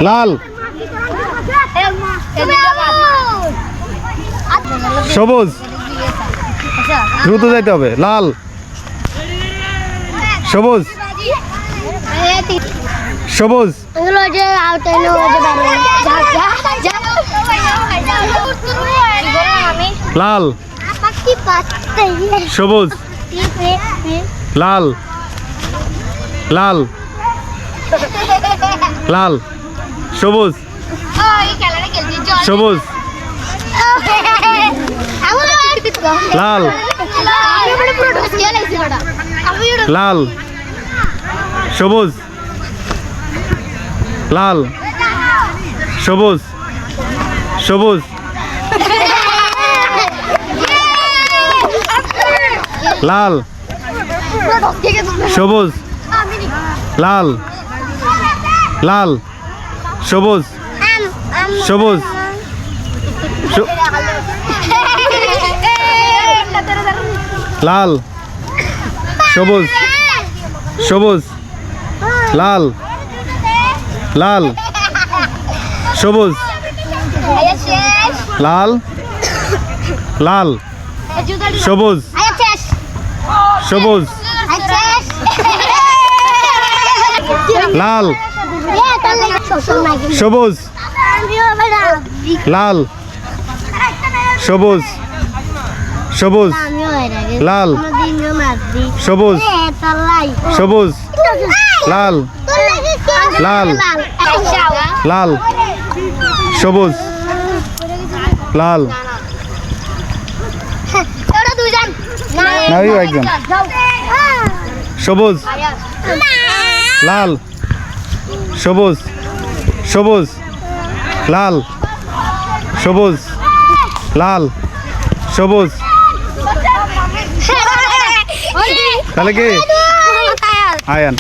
লাল সবুজ দ্রুত যাইতে হবে লাল সবুজ সবুজ লাল সবুজ লাল লাল লাল সবুজ সবুজ লাল লাল সবুজ লাল সবুজ সবুজ লাল সবুজ লাল লাল সবুজ সবুজ লাল সবুজ সবুজ লাল লাল সবুজ লাল লাল সবুজ সবুজ লাল সবুজ লাল সবুজ সবুজ লাল সবুজ সবুজ লাল লাল লাল সবুজ লাল একজন সবুজ লাল সবুজ সবুজ লাল সবুজ লাল সবুজ তাহলে কি আয়ান